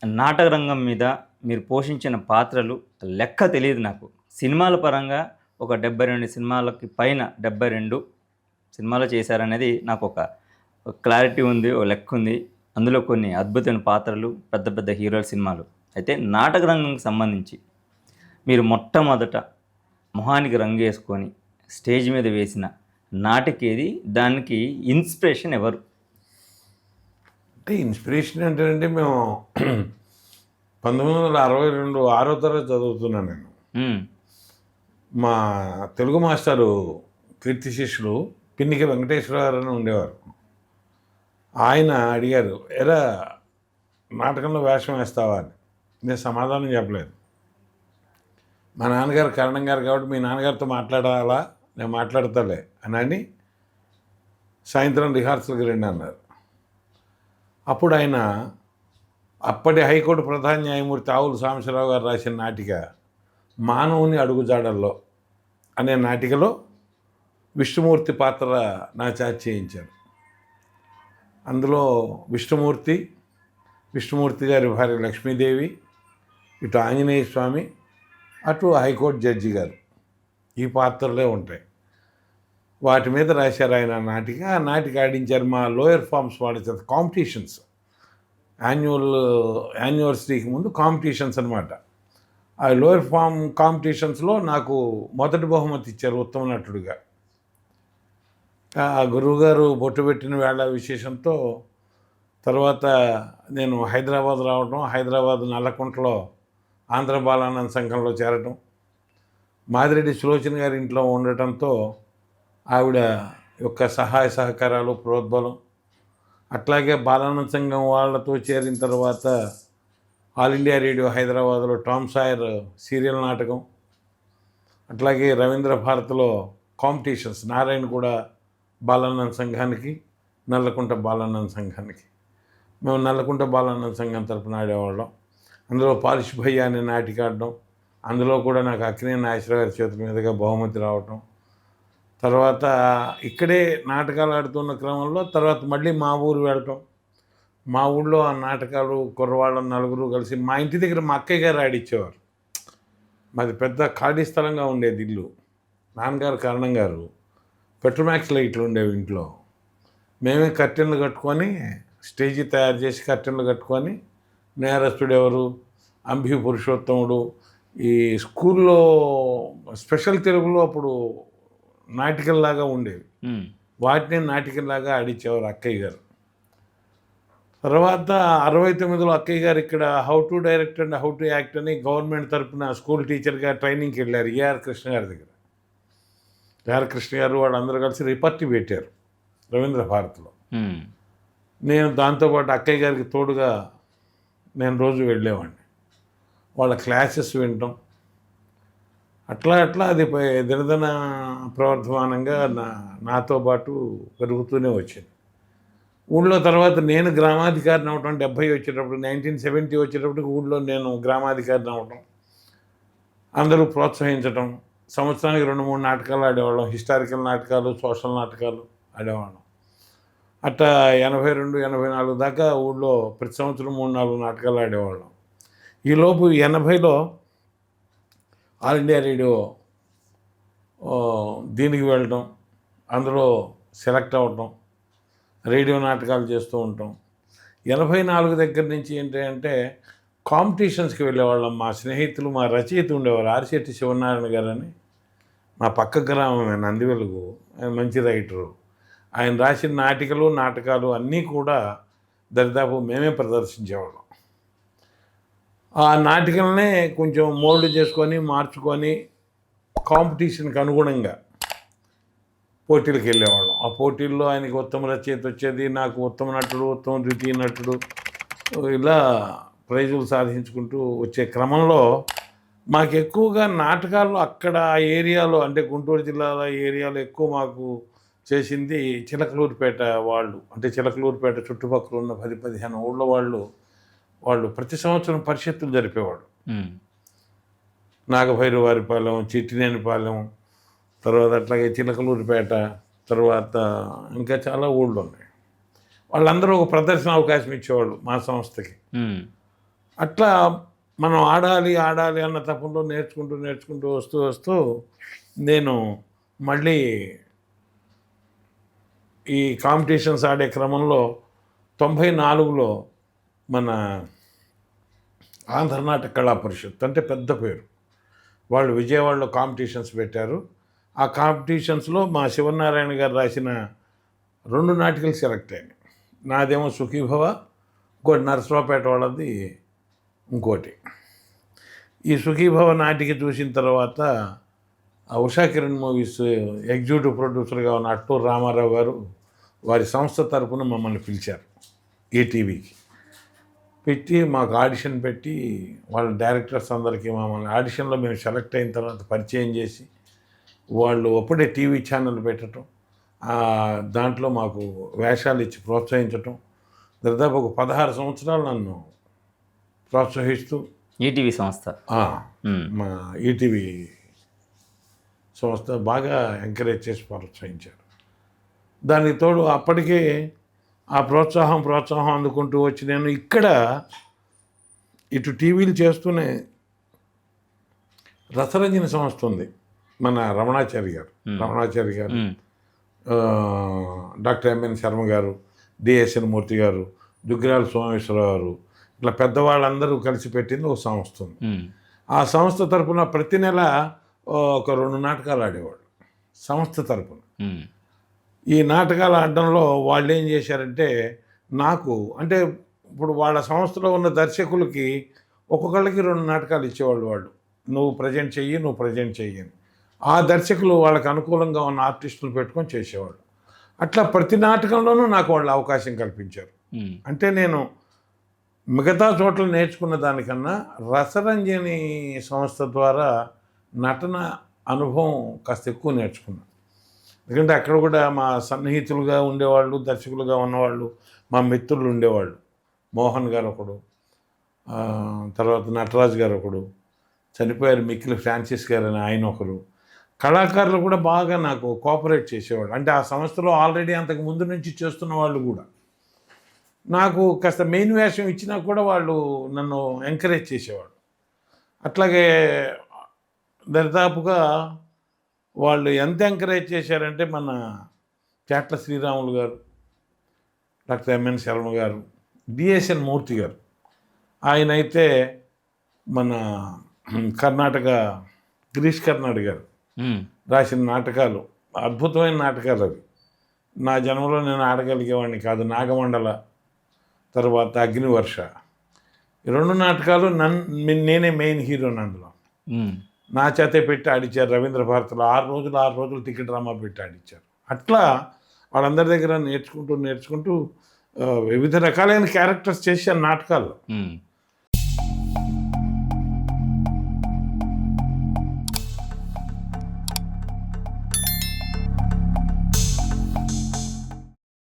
నాటక రంగం మీద మీరు పోషించిన పాత్రలు లెక్క తెలియదు నాకు. సినిమాల పరంగా ఒక 72 సినిమాలకి పైన 72 సినిమాలు చేశారనేది నాకొక క్లారిటీ ఉంది. ఓ లెక్కుంది. అందులో కొన్ని అద్భుతమైన పాత్రలు, పెద్ద పెద్ద హీరోల సినిమాలు. అయితే నాటక రంగంకి సంబంధించి మీరు మొట్టమొదట మొహానికి రంగేసుకొని స్టేజ్ మీద వేసిన నాటికేది? దానికి ఇన్స్పిరేషన్ ఎవరు? అంటే ఇన్స్పిరేషన్ ఏంటంటే మేము 1962 6వ తరగతి చదువుతున్నాను నేను. మా తెలుగు మాస్టరు కీర్తి శిష్యులు పిన్నికి వెంకటేశ్వర గారు అని ఉండేవారు. ఆయన అడిగారు, ఎరా నాటకంలో వేషం వేస్తావా అని. నేను సమాధానం చెప్పలేదు. మా నాన్నగారు కరణం గారు కాబట్టి మీ నాన్నగారితో మాట్లాడాలా, నేను మాట్లాడతాలే అని సాయంత్రం రిహార్సల్కి రండి అన్నారు. అప్పుడు ఆయన అప్పటి హైకోర్టు ప్రధాన న్యాయమూర్తి ఆవుల సాంబశివరావు గారు రాసిన నాటిక మానవుని అడుగుజాడల్లో అనే నాటికలో విష్ణుమూర్తి పాత్ర నా చేత చేయించారు. అందులో విష్ణుమూర్తి గారి భార్య లక్ష్మీదేవి, ఇటు ఆంజనేయ స్వామి, అటు హైకోర్టు జడ్జి గారు, ఈ పాత్రలే ఉంటాయి. వాటి మీద రాశారు ఆయన నాటిక. ఆ నాటిక ఆడించారు మా లోయర్ ఫార్మ్స్ వాళ్ళ చేత. కాంపిటీషన్స్, యాన్యువర్సరీకి ముందు కాంపిటీషన్స్ అనమాట. ఆ లోయర్ ఫామ్ కాంపిటీషన్స్లో నాకు మొదటి బహుమతి ఇచ్చారు ఉత్తమ నటుడిగా. ఆ గురువుగారు బొట్టు పెట్టిన వేళ విశేషంతో తర్వాత నేను హైదరాబాద్ రావడం, హైదరాబాద్ నల్లకుంటలో ఆంధ్ర బాలానంద సంఘంలో చేరటం, మాదిరెడ్డి సులోచన గారి ఇంట్లో ఉండటంతో ఆవిడ యొక్క సహాయ సహకారాలు, ప్రోద్బలం, అట్లాగే బాలానంద సంఘం వాళ్ళతో చేరిన తర్వాత ఆల్ ఇండియా రేడియో హైదరాబాద్లో టామ్ సాయర్ సీరియల్ నాటకం, అట్లాగే రవీంద్ర భారత్లో కాంపిటీషన్స్, నారాయణ కూడా బాలానంద సంఘానికి, నల్లకుంట బాలానంద సంఘానికి. మేము నల్లకుంట బాలానంద సంఘం తరపున ఆడేవాళ్ళం. అందులో పాలిష్ భయ్య అనే నాటిక ఆడడం, అందులో కూడా నాకు అక్కినేని నాగేశ్వరరావు గారి చేతుల మీదుగా బహుమతి రావటం. తర్వాత ఇక్కడే నాటకాలు ఆడుతున్న క్రమంలో తర్వాత మళ్ళీ మా ఊరు వెళ్ళటం. మా ఊళ్ళో ఆ నాటకాలు కుర్రవాళ్ళం నలుగురు కలిసి మా ఇంటి దగ్గర మా అక్కయ్య గారు ఆడిచ్చేవారు. మాది పెద్ద ఖాళీ స్థలంగా ఉండేది ఇల్లు. నాన్నగారు కారణం గారు పెట్రోమాక్స్ లైట్లు ఉండేవి ఇంట్లో. మేమే కర్టెన్లు కట్టుకొని స్టేజీ తయారు చేసి కర్టెన్లు కట్టుకొని నేరస్తుడు ఎవరు, అంబి పురుషోత్తముడు, ఈ స్కూల్లో స్పెషల్ తెలుగులో అప్పుడు నాటికల్లాగా ఉండేవి, వాటిని నాటికల్లాగా ఆడిచ్చేవారు అక్కయ్య గారు. తర్వాత 69లో అక్కయ్య గారు ఇక్కడ how to direct and how to act అని గవర్నమెంట్ తరఫున స్కూల్ టీచర్గా ట్రైనింగ్కి వెళ్ళారు ఏఆర్ కృష్ణ గారి దగ్గర. ఏఆర్ కృష్ణ గారు వాళ్ళందరూ కలిసి రిపర్టీ పెట్టారు రవీంద్ర భారత్లో. నేను దాంతోపాటు అక్కయ్య గారికి తోడుగా నేను రోజు వెళ్ళేవాడిని. వాళ్ళ క్లాసెస్ వినటం, అట్లా అది దినదిన ప్రవర్ధమానంగా నాతో పాటు పెరుగుతూనే వచ్చింది. ఊళ్ళో తర్వాత నేను గ్రామాధికారిని అవటం 70 వచ్చేటప్పుడు, 1970 వచ్చేటప్పటికి ఊళ్ళో నేను గ్రామాధికారిని అవటం, అందరూ ప్రోత్సహించటం. సంవత్సరానికి 2-3 నాటకాలు ఆడేవాళ్ళం. హిస్టారికల్ నాటకాలు, సోషల్ నాటకాలు ఆడేవాళ్ళం. అట్లా 82-84 దాకా ఊళ్ళో ప్రతి సంవత్సరం 3-4 నాటకాలు ఆడేవాళ్ళం. ఈలోపు 80లో ఆల్ ఇండియా రేడియో దీనికి వెళ్ళటం, అందులో సెలెక్ట్ అవ్వటం, రేడియో నాటకాలు చేస్తూ ఉంటాం. 84 దగ్గర నుంచి ఏంటంటే కాంపిటీషన్స్కి వెళ్ళేవాళ్ళం. మా స్నేహితులు, మా రచయిత ఉండేవారు ఆర్శెట్టి శివనారాయణ గారు అని, మా పక్క గ్రామమే నందివెలుగు. ఆయన మంచి రైటరు. ఆయన రాసిన నాటకాలు అన్నీ కూడా దరిదాపు మేమే ప్రదర్శించేవాళ్ళం. ఆ నాటికలనే కొంచెం మోల్డ్ చేసుకొని మార్చుకొని కాంపిటీషన్కి అనుగుణంగా పోటీలకు వెళ్ళేవాళ్ళం. ఆ పోటీల్లో ఆయనకి ఉత్తమ రచయిత వచ్చేది, నాకు ఉత్తమ నటుడు, ఉత్తమ ద్వితీయ నటుడు, ఇలా ప్రైజులు సాధించుకుంటూ వచ్చే క్రమంలో మాకు ఎక్కువగా నాటకాలు అక్కడ ఆ ఏరియాలో, అంటే గుంటూరు జిల్లాలో ఏరియాలో ఎక్కువ మాకు చేసింది చిలకలూరిపేట వాళ్ళు. అంటే చిలకలూరిపేట చుట్టుపక్కల ఉన్న 10-15 ఊళ్ళో వాళ్ళు ప్రతి సంవత్సరం పరిషత్తులు జరిపేవాడు. నాగభైరవారిపాలెం, చిట్టినేనిపాలెం, తర్వాత అట్లాగే చిలకలూరిపేట, తర్వాత ఇంకా చాలా ఊళ్ళు ఉన్నాయి. వాళ్ళందరూ ఒక ప్రదర్శన అవకాశం ఇచ్చేవాళ్ళు మా సంస్థకి. అట్లా మనం ఆడాలి ఆడాలి అన్న తపంలో నేర్చుకుంటూ వస్తూ నేను మళ్ళీ ఈ కాంపిటీషన్స్ ఆడే క్రమంలో 94లో మన ఆంధ్ర నాటక కళా పరిషత్ అంటే పెద్ద పేరు, వాళ్ళు విజయవాడలో కాంపిటీషన్స్ పెట్టారు. ఆ కాంపిటీషన్స్లో మా శివనారాయణ గారు రాసిన 2 నాటికలు సెలెక్ట్ అయినాయి. నాదేమో సుఖీభవ, ఇంకోటి నరసరావుపేట వాళ్ళది ఇంకోటి. ఈ సుఖీభవ నాటిక చూసిన తర్వాత ఆ ఉషా కిరణ్ మూవీస్ ఎగ్జిక్యూటివ్ ప్రొడ్యూసర్గా ఉన్న అట్టూరు రామారావు గారు వారి సంస్థ తరపున మమ్మల్ని పిలిచారు ఈటీవీకి. పెట్టి మాకు ఆడిషన్ పెట్టి వాళ్ళ డైరెక్టర్స్ అందరికీ మమ్మల్ని ఆడిషన్లో మేము సెలెక్ట్ అయిన తర్వాత పరిచయం చేసి వాళ్ళు అప్పుడే టీవీ ఛానల్ పెట్టడం, దాంట్లో మాకు వేషాలు ఇచ్చి ప్రోత్సహించటం. దాదాపు ఒక 16 సంవత్సరాలు నన్ను ప్రోత్సహిస్తూ ఈటీవీ సంస్థ, మా ఈటీవీ సంస్థ బాగా ఎంకరేజ్ చేసి ప్రోత్సహించారు. దానికి తోడు అప్పటికే ఆ ప్రోత్సాహం అందుకుంటూ వచ్చి నేను ఇక్కడ ఇటు టీవీలు చేస్తూనే రసరంజని సంస్థ ఉంది మన రమణాచారి గారు, డాక్టర్ ఎంఎన్ శర్మ గారు, డిఎస్ఎన్ మూర్తి గారు, దుగ్గిరాల సోమేశ్వరరావు గారు, ఇట్లా పెద్దవాళ్ళందరూ కలిసి పెట్టింది ఒక సంస్థ ఉంది. ఆ సంస్థ తరపున ప్రతి నెల ఒక 2 నాటకాలు ఆడేవాళ్ళు సంస్థ తరపున. ఈ నాటకాలు ఆడడంలో వాళ్ళు ఏం చేశారంటే నాకు అంటే ఇప్పుడు వాళ్ళ సంస్థలో ఉన్న దర్శకులకి ఒక్కొక్కళ్ళకి 2 నాటకాలు ఇచ్చేవాళ్ళు. వాళ్ళు నువ్వు ప్రజెంట్ చెయ్యి అని. ఆ దర్శకులు వాళ్ళకి అనుకూలంగా ఉన్న ఆర్టిస్టులు పెట్టుకొని చేసేవాళ్ళు. అట్లా ప్రతి నాటకంలోనూ నాకు వాళ్ళు అవకాశం కల్పించారు. అంటే నేను మిగతా చోట్ల నేర్చుకున్న దానికన్నా రసరంజని సంస్థ ద్వారా నటన అనుభవం కాస్త ఎక్కువ నేర్చుకున్నాను. ఎందుకంటే అక్కడ కూడా మా సన్నిహితులుగా ఉండేవాళ్ళు, దర్శకులుగా ఉన్నవాళ్ళు, మా మిత్రులు ఉండేవాళ్ళు. మోహన్ గారు ఒకడు, తర్వాత నటరాజు గారు ఒకడు, చనిపోయారు మిక్కిలి ఫ్రాన్సిస్ గారు అని ఆయన ఒకరు. కళాకారులు కూడా బాగా నాకు కోఆపరేట్ చేసేవాళ్ళు. అంటే ఆ సంస్థలో ఆల్రెడీ అంతకు ముందు నుంచి చేస్తున్న వాళ్ళు కూడా నాకు కాస్త మెయిన్ వేషం ఇచ్చినా కూడా వాళ్ళు నన్ను ఎంకరేజ్ చేసేవాళ్ళు. అట్లాగే దరిదాపుగా వాళ్ళు ఎంత ఎంకరేజ్ చేశారంటే మన చేట్ల శ్రీరాములు గారు, డాక్టర్ ఎంఎన్ శర్మ గారు, డిఎస్ఎన్ మూర్తి గారు, ఆయన అయితే మన కర్ణాటక గిరీష్ కర్నాడ్ గారు రాసిన నాటకాలు అద్భుతమైన నాటకాలు అవి. నా జన్మలో నేను ఆడగలిగేవాడిని కాదు. నాగమండల, తర్వాత అగ్నివర్ష, ఈ 2 నాటకాలు నేనే మెయిన్ హీరోని అందులో. నా చేతే పెట్టి ఆడిచ్చారు రవీంద్ర భారతిలో 6 రోజులు టికెట్ డ్రామా పెట్టి ఆడిచ్చారు. అట్లా వాళ్ళందరి దగ్గర నేర్చుకుంటూ వివిధ రకాలైన క్యారెక్టర్స్ చేశాను నాటకాల్లో.